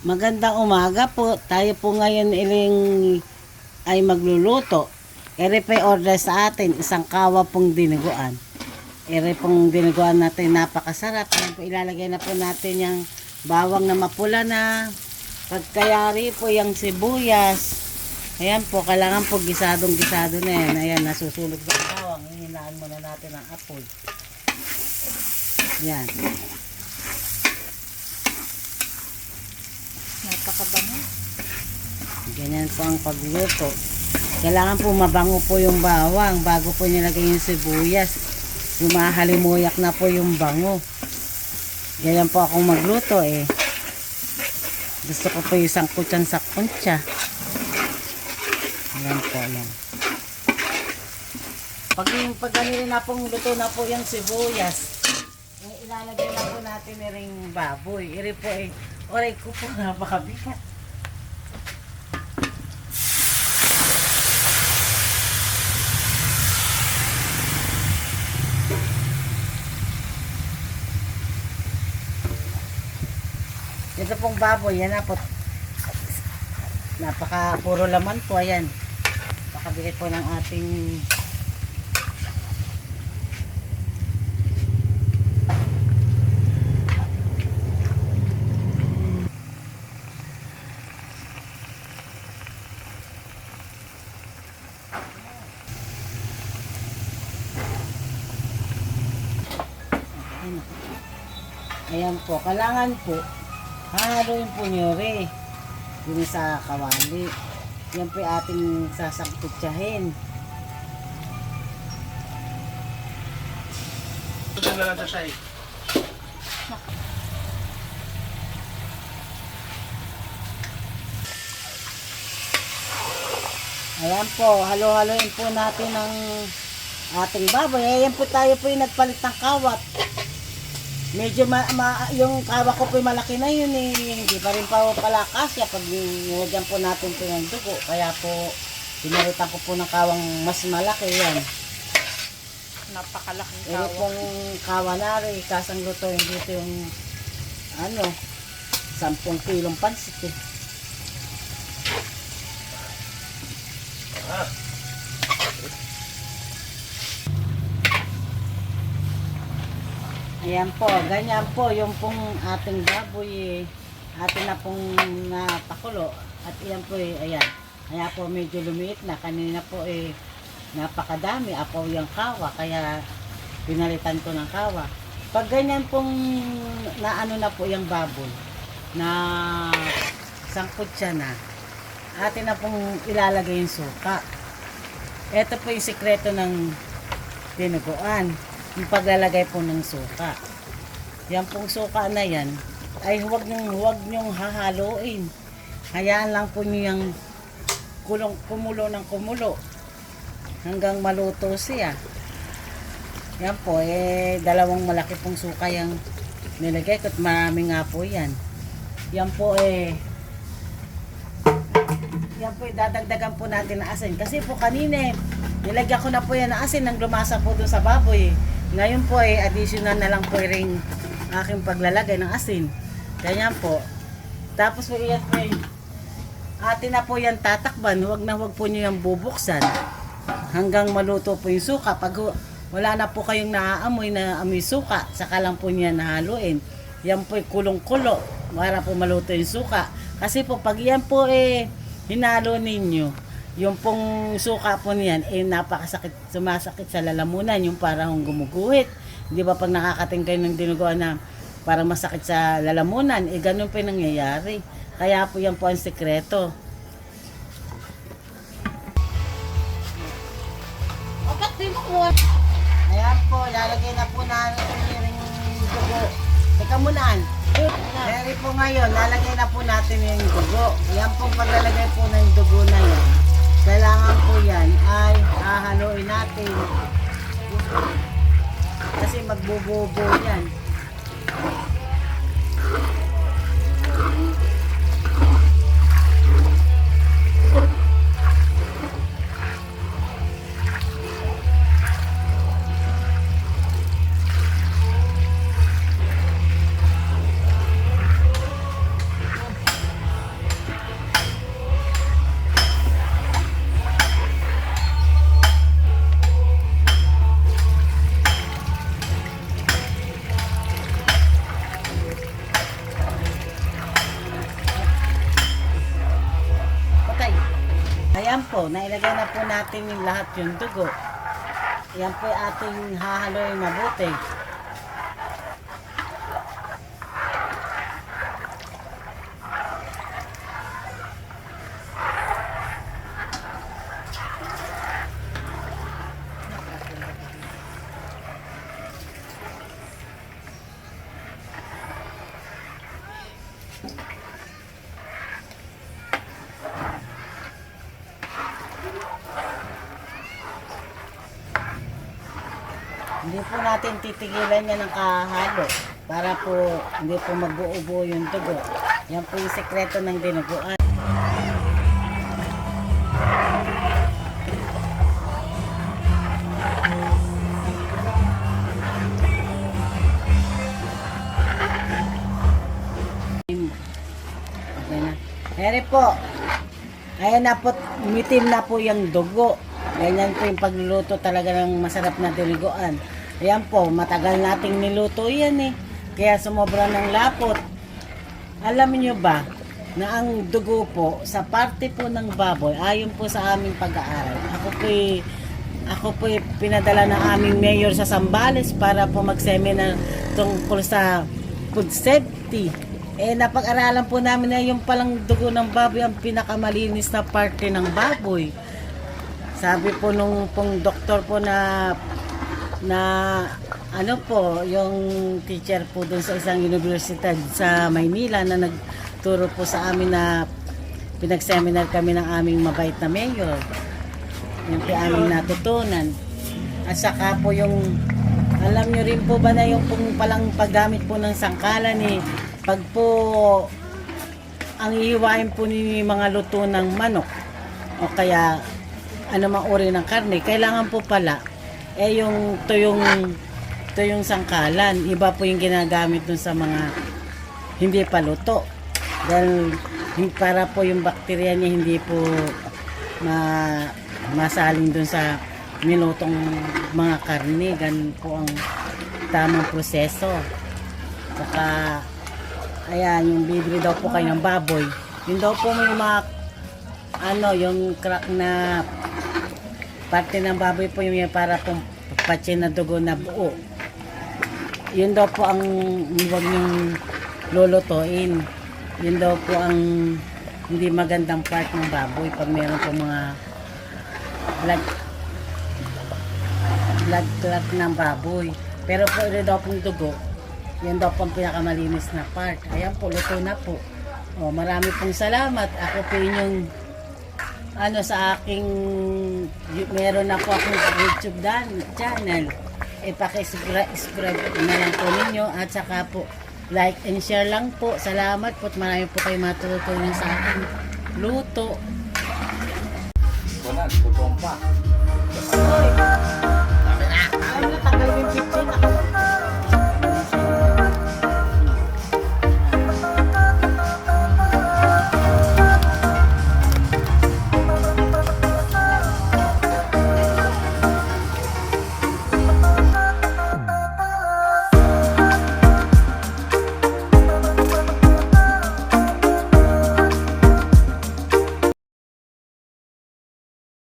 Magandang umaga po. Tayo po ngayon ay magluluto. Ere pa order sa atin, isang kawa pong dinuguan. Ere pong dinuguan natin, napakasarap. Ayan po, ilalagay na po natin yung bawang na mapula na. Pagkayari po yung sibuyas. Ayan po, kailangan po gisadong-gisado na yan. Ayan, nasusulog sa bawang. Hinaan muna natin ang apoy. Ayan. Napakabango. Ganyan po ang pagluto. Kailangan po mabango po yung bawang bago po nilagay yung sibuyas. Lumahalimuyak na po yung bango. Ganyan po akong magluto eh. Gusto ko po yung sangkutsan sa kuntsa. Ayan po lang. Pag ganito na pong luto na po yung sibuyas, ilalagay na po natin na ring baboy. Iri po eh, oray ko po napakabigat. Ito pong baboy, yan na po. Puro laman po, ayan. Napakabigat po ng ating ayan po, kailangan po hahaluin po nyo rin dun sa kawali. Yan po yung ating sasangkutsahin. Ito na lang sa siya eh. Ayan po, halo-haloin po natin ang ating baboy. Ayan po, tayo po yung nagpalit ng kawat. Medyo yung kawa ko po malaki na yun eh. Hindi pa rin pa pala kasya pag nilagyan po natin po ng dugo. Kaya po pinalitan ko po ng kawang mas malaki yan. Napakalaking Ito kawa. pong kawa na rin, kasang lutuin dito yung 10 kilong pansit eh. Ayan po, ganyan po yung pong ating baboy atin na pong napakulo at iyan po ayan. Kaya po medyo lumiit na, kanina po napakadami apaw yung kawa kaya pinalitan ko ng kawa. Pag ganyan pong naano na po yung baboy na sangkot siya na, atin na pong ilalagay yung suka. Ito po yung sikreto ng dinuguan, yung paglalagay po ng suka. Yan pong suka na yan ay huwag nyong hahaluin. Hayaan lang po nyo yung kumulo ng kumulo hanggang maluto siya. Yan po dalawang malaki pong suka yung nilagay ko at marami nga po yan. Yan po dadagdagan po natin na asin kasi po kanina nilagyan ko na po yan na asin nang lumasa po dun sa baboy. Ngayon po additional na lang po ring aking paglalagay ng asin. Ganyan po. Tapos po yan po atin na po yan tatakban. Huwag po nyo yan bubuksan hanggang maluto po yung suka. Pag wala na po kayong naaamoy na amoy suka, saka lang po niya nahaluin. Yan po kulong-kulo para po maluto yung suka. Kasi po pag yan po hinalo ninyo, yung pong suka po niyan napakasakit, sumasakit sa lalamunan, yung parang gumuguhit. Di ba pag nakakating kayo ng dinuguan na parang masakit sa lalamunan, ganun po yung nangyayari. Kaya po yan po ang sekreto. Ayan po, lalagay na po natin yung dugo. Teka munaan. Dari po ngayon, lalagay na po natin yung dugo. Yan pong paglalagay po ng dugo na yan. Kailangan po yan ay hahaluin natin. Kasi magbububo yan. po, nailagay na po natin yung lahat yung dugo. Yan po yung ating hahaloy mabuti. Hindi po natin titigilan yan ng kahalo para po hindi po mag-uubo yung dugo. Yan po yung sekreto ng dinuguan. Okay na. Ere po, ayan na po, umitim na po yung dugo. Ganyan po yung pagluluto talaga ng masarap na dinuguan. Ayan po, matagal nating niluto yan eh. Kaya sumobra ng lapot. Alam niyo ba na ang dugo po sa parte po ng baboy, ayon po sa aming pag-aaral. Ako po pinadala ng aming mayor sa Zambales para po mag-seminar tungkol sa food safety. Napag-aralan po namin na yung palang dugo ng baboy ang pinakamalinis na parte ng baboy. Sabi po nung pong doktor po na ano po, yung teacher po dun sa isang universidad sa Maynila na nagturo po sa amin na pinag-seminar kami ng aming mabait na mayor. Yung po aming natutunan. At saka po yung, alam nyo rin po ba na yung pong palang paggamit po ng sangkalan eh, pag po ang ihiwain po ni mga luto ng manok o kaya ano mang uri ng karne, kailangan po pala yung tuyong sangkalan. Iba po yung ginagamit dun sa mga hindi pa luto. Dahil para po yung bakterya niya hindi po masaling dun sa nilutong mga karne. Ganun po ang tamang proseso. Saka ayan, yung bibili daw po kayo ng baboy. Yun daw po may mga yung crack na parte ng baboy po yung para pong patsin na dugo na buo. Yun daw po ang huwag niyong lulutuin. Yun daw po ang hindi magandang part ng baboy pag meron po mga blood clot ng baboy. Pero po ito daw pong dugo, yan daw po ang pinakamalinis na part. Ayan po, luto na po. Marami pong salamat. Ako po inyong sa aking meron na po akong YouTube channel. Paki-subscribe na lang po ninyo at saka po like and share lang po. Salamat po at marami po kayo matutunan sa aking luto. Wala, tutong pa. Oy. Ay, natagal yung 15 ako.